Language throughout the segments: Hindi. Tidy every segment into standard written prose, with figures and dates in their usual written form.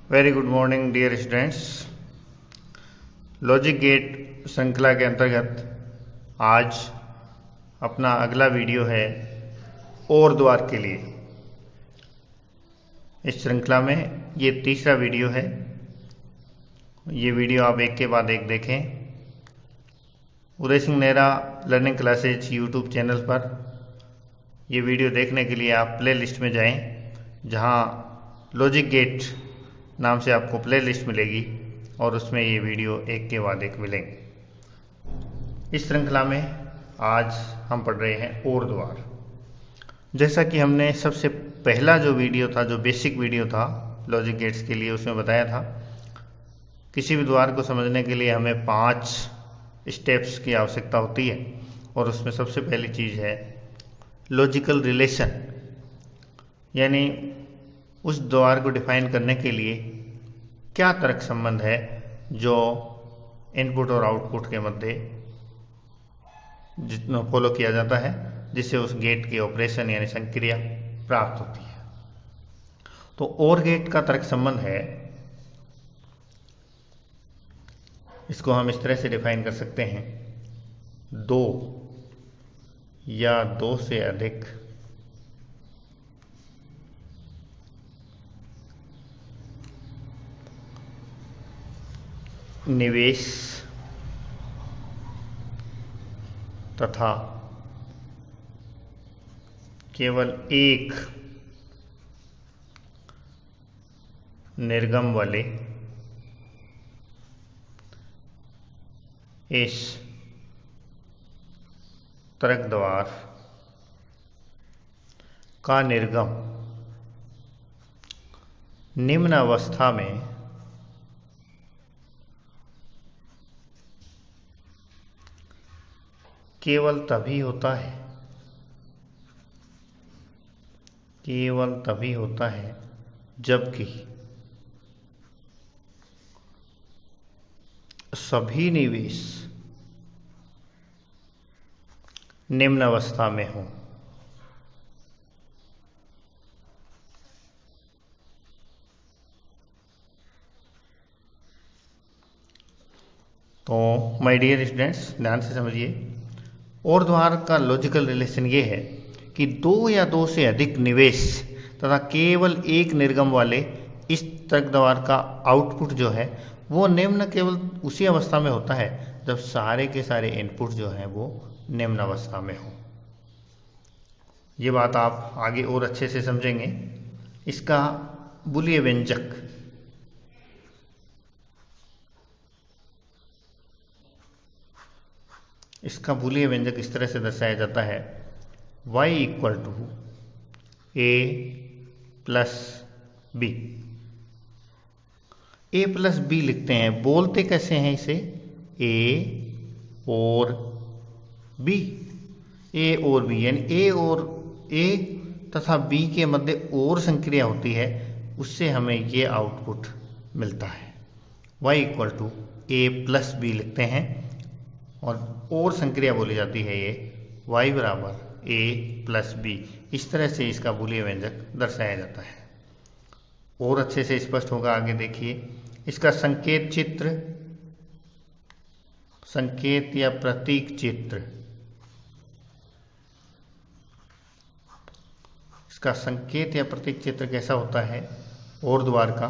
Very good morning dear students. Logic gate श्रृंखला के अंतर्गत आज अपना अगला वीडियो है और द्वार के लिए। इस श्रृंखला में ये तीसरा वीडियो है। ये वीडियो आप एक के बाद एक देखें। Uday Singh Nehra learning classes YouTube channel पर ये वीडियो देखने के लिए आप प्ले लिस्ट में जाएं, जहां लॉजिक गेट नाम से आपको प्ले लिस्ट मिलेगी और उसमें ये वीडियो एक के बाद एक मिलेंगे। इस श्रृंखला में आज हम पढ़ रहे हैं और द्वार। जैसा कि हमने सबसे पहला जो वीडियो था, जो बेसिक वीडियो था लॉजिक गेट्स के लिए, उसमें बताया था किसी भी द्वार को समझने के लिए हमें 5 स्टेप्स की आवश्यकता होती है और उसमें सबसे पहली चीज़ है लॉजिकल रिलेशन, यानी उस द्वार को डिफाइन करने के लिए क्या तर्क संबंध है जो इनपुट और आउटपुट के मध्य जितना फॉलो किया जाता है, जिससे उस गेट की ऑपरेशन यानी संक्रिया प्राप्त होती है। तो और गेट का तर्क संबंध है, इसको हम इस तरह से डिफाइन कर सकते हैं, 2 या 2 से अधिक निवेश तथा केवल एक निर्गम वाले इस तर्क द्वार का निर्गम निम्न अवस्था में केवल तभी होता है, जबकि सभी निवेश निम्न अवस्था में हों। तो माय डियर स्टूडेंट्स, ध्यान से समझिए। और द्वार का लॉजिकल रिलेशन ये है कि 2 या 2 से अधिक निवेश तथा केवल एक निर्गम वाले इस तर्क द्वार का आउटपुट जो है वो निम्न केवल उसी अवस्था में होता है जब सारे के सारे इनपुट जो हैं वो निम्न अवस्था में हो। ये बात आप आगे और अच्छे से समझेंगे। इसका बुलिय व्यंजक इस तरह से दर्शाया जाता है, y equal to a plus b. a plus b लिखते हैं, बोलते कैसे हैं इसे? a और b, यानी a तथा b के मध्य और संक्रिया होती है, उससे हमें ये आउटपुट मिलता है। y equal to a plus b लिखते हैं और संक्रिया बोली जाती है ये y बराबर a प्लस बी। इस तरह से इसका बुलिय व्यंजक दर्शाया जाता है। और अच्छे से स्पष्ट होगा, आगे देखिए। इसका संकेत या प्रतीक चित्र, कैसा होता है और द्वार का?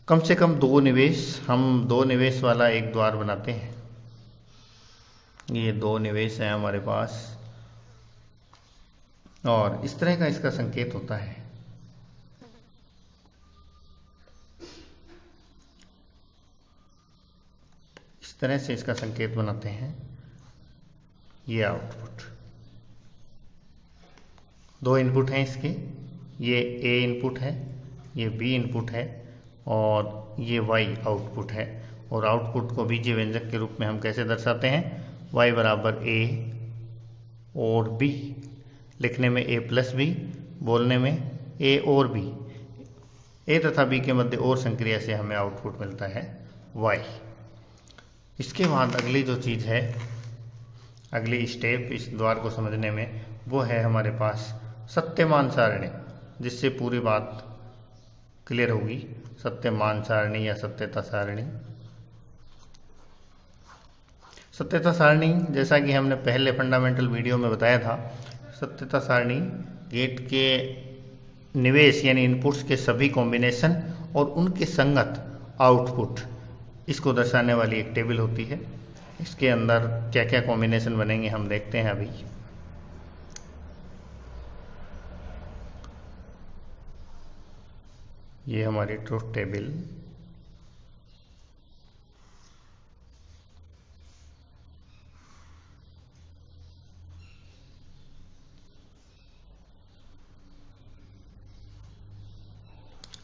कम से कम 2 निवेश, हम 2 निवेश वाला एक द्वार बनाते हैं। ये 2 निवेश हैं हमारे पास और इस तरह का इसका संकेत होता है। इस तरह से इसका संकेत बनाते हैं। ये आउटपुट, 2 इनपुट हैं इसके, ये A इनपुट है, ये B इनपुट है और ये Y आउटपुट है। और आउटपुट को बीजीय व्यंजक के रूप में हम कैसे दर्शाते हैं? y बराबर a और b, लिखने में a प्लस b, बोलने में a और b। a तथा b के मध्य और संक्रिया से हमें आउटपुट मिलता है y। इसके बाद अगली जो चीज़ है, अगली स्टेप इस द्वार को समझने में, वो है हमारे पास सत्यमान सारणी, जिससे पूरी बात क्लियर होगी। सत्यमान सारणी या सत्यता सारणी। सत्यता सारणी जैसा कि हमने पहले फंडामेंटल वीडियो में बताया था, सत्यता सारणी गेट के निवेश यानी इनपुट्स के सभी कॉम्बिनेशन और उनके संगत आउटपुट, इसको दर्शाने वाली एक टेबल होती है। इसके अंदर क्या क्या कॉम्बिनेशन बनेंगे हम देखते हैं अभी। ये हमारी ट्रुथ टेबल।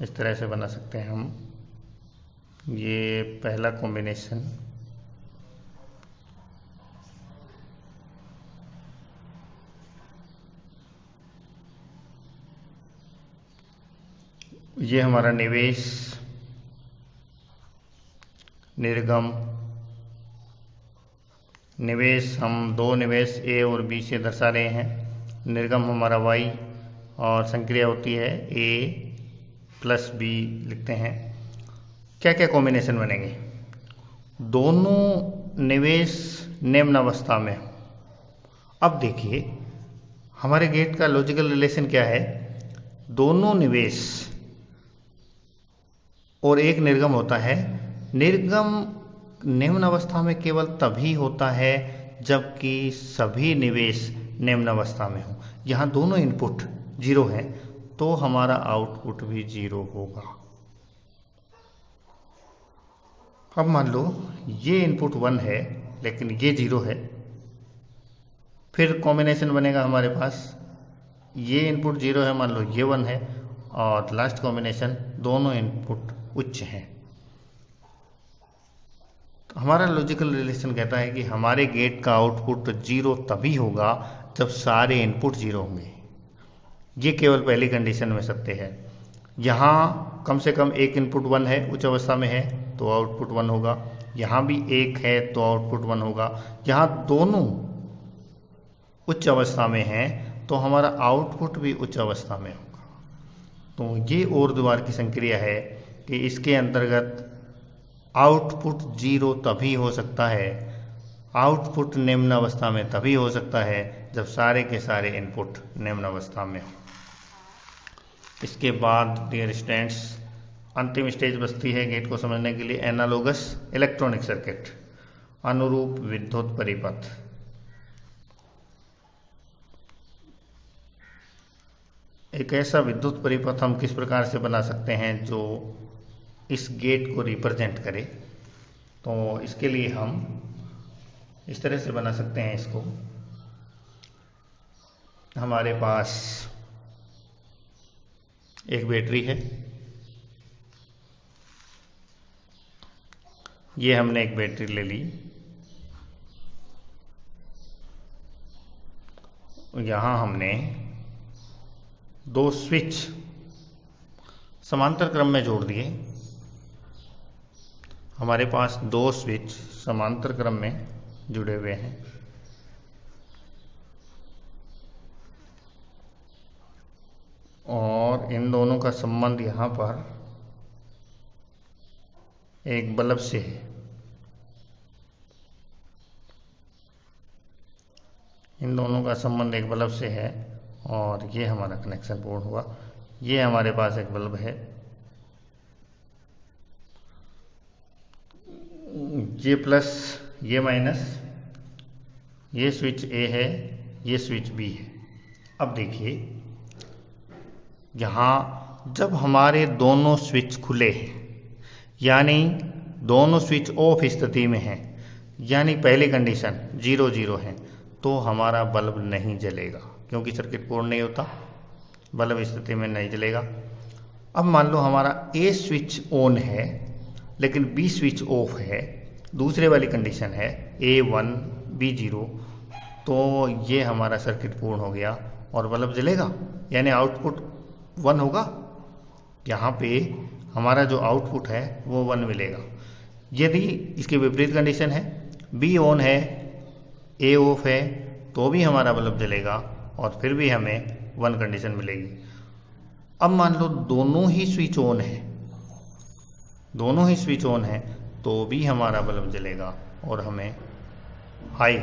इस तरह से बना सकते हैं हम। ये पहला कॉम्बिनेशन, ये हमारा निवेश, निर्गम। निवेश हम दो निवेश ए और बी से दर्शा रहे हैं। निर्गम हमारा वाई और संक्रिया होती है ए प्लस बी लिखते हैं। क्या क्या कॉम्बिनेशन बनेंगे? दोनों निवेश निम्नावस्था में हो। अब देखिए हमारे गेट का लॉजिकल रिलेशन क्या है, दोनों निवेश और एक निर्गम होता है। निर्गम निम्न अवस्था में केवल तभी होता है जबकि सभी निवेश निम्न अवस्था में हो। यहाँ दोनों इनपुट जीरो हैं तो हमारा आउटपुट भी जीरो होगा। अब मान लो ये इनपुट 1 है लेकिन ये 0 है, फिर कॉम्बिनेशन बनेगा हमारे पास। ये इनपुट 0 है, मान लो ये 1 है, और लास्ट कॉम्बिनेशन दोनों इनपुट उच्च हैं। तो हमारा लॉजिकल रिलेशन कहता है कि हमारे गेट का आउटपुट 0 तभी होगा जब सारे इनपुट 0 होंगे। ये केवल पहली कंडीशन में सत्य है। यहाँ कम से कम एक इनपुट 1 है, उच्च अवस्था में है तो आउटपुट 1 होगा। यहाँ भी एक है तो आउटपुट 1 होगा। यहाँ दोनों उच्च अवस्था में हैं तो हमारा आउटपुट भी उच्च अवस्था में होगा। तो ये और द्वार की संक्रिया है कि इसके अंतर्गत आउटपुट 0 तभी हो सकता है, आउटपुट निम्न अवस्था में तभी हो सकता है जब सारे के सारे इनपुट निम्न अवस्था में हो। इसके बाद डियर स्टूडेंट्स अंतिम स्टेज बचती है गेट को समझने के लिए, एनालोगस इलेक्ट्रॉनिक सर्किट, अनुरूप विद्युत परिपथ। एक ऐसा विद्युत परिपथ हम किस प्रकार से बना सकते हैं जो इस गेट को रिप्रेजेंट करे। तो इसके लिए हम इस तरह से बना सकते हैं इसको। हमारे पास एक बैटरी है, ये हमने एक बैटरी ले ली। यहाँ हमने दो स्विच समांतर क्रम में जोड़ दिए। हमारे पास दो स्विच समांतर क्रम में जुड़े हुए हैं। और इन दोनों का संबंध यहाँ पर एक बल्ब से है। इन दोनों का संबंध एक बल्ब से है और ये हमारा कनेक्शन पूर्ण हुआ। ये हमारे पास एक बल्ब है, ये प्लस ये माइनस, ये स्विच ए है, ये स्विच बी है। अब देखिए यहाँ जब हमारे दोनों स्विच खुले हैं यानी दोनों स्विच ऑफ स्थिति में हैं, यानी पहली कंडीशन 0 0 है, तो हमारा बल्ब नहीं जलेगा क्योंकि सर्किट पूर्ण नहीं होता, बल्ब स्थिति में नहीं जलेगा। अब मान लो हमारा ए स्विच ऑन है लेकिन बी स्विच ऑफ है, दूसरे वाली कंडीशन है A1 B0, तो ये हमारा सर्किट पूर्ण हो गया और बल्ब जलेगा यानी आउटपुट 1 होगा। यहाँ पे हमारा जो आउटपुट है वो 1 मिलेगा। यदि इसकी विपरीत कंडीशन है, B ऑन है A ऑफ है, तो भी हमारा बल्ब जलेगा और फिर भी हमें 1 कंडीशन मिलेगी। अब मान लो दोनों ही स्विच ऑन है, दोनों ही स्विच ऑन है, तो भी हमारा बल्ब जलेगा और हमें हाई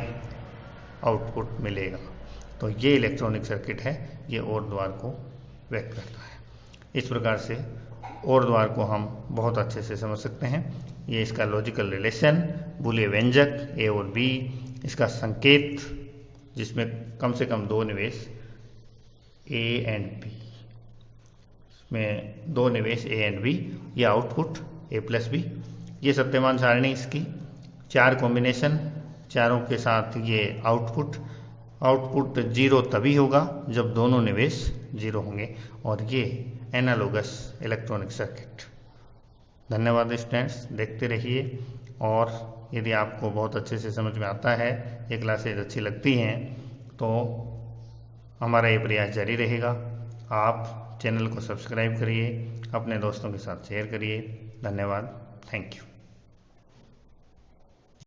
आउटपुट मिलेगा। तो ये इलेक्ट्रॉनिक सर्किट है, ये और द्वार को व्यक्त करता है। इस प्रकार से और द्वार को हम बहुत अच्छे से समझ सकते हैं। ये इसका लॉजिकल रिलेशन, बूलियन व्यंजक ए और बी, इसका संकेत जिसमें कम से कम दो निवेश ए एंड बी, इसमें दो निवेश ए एंड बी, ये आउटपुट ए प्लस बी, ये सत्यमान सारणी इसकी, चार कॉम्बिनेशन, चारों के साथ ये आउटपुट जीरो तभी होगा जब दोनों निवेश जीरो होंगे, और ये एनालॉगस इलेक्ट्रॉनिक सर्किट। धन्यवाद स्टूडेंट्स, देखते रहिए। और यदि आपको बहुत अच्छे से समझ में आता है, ये क्लासेज अच्छी लगती हैं, तो हमारा ये प्रयास जारी रहेगा। आप चैनल को सब्सक्राइब करिए, अपने दोस्तों के साथ शेयर करिए। धन्यवाद, थैंक यू।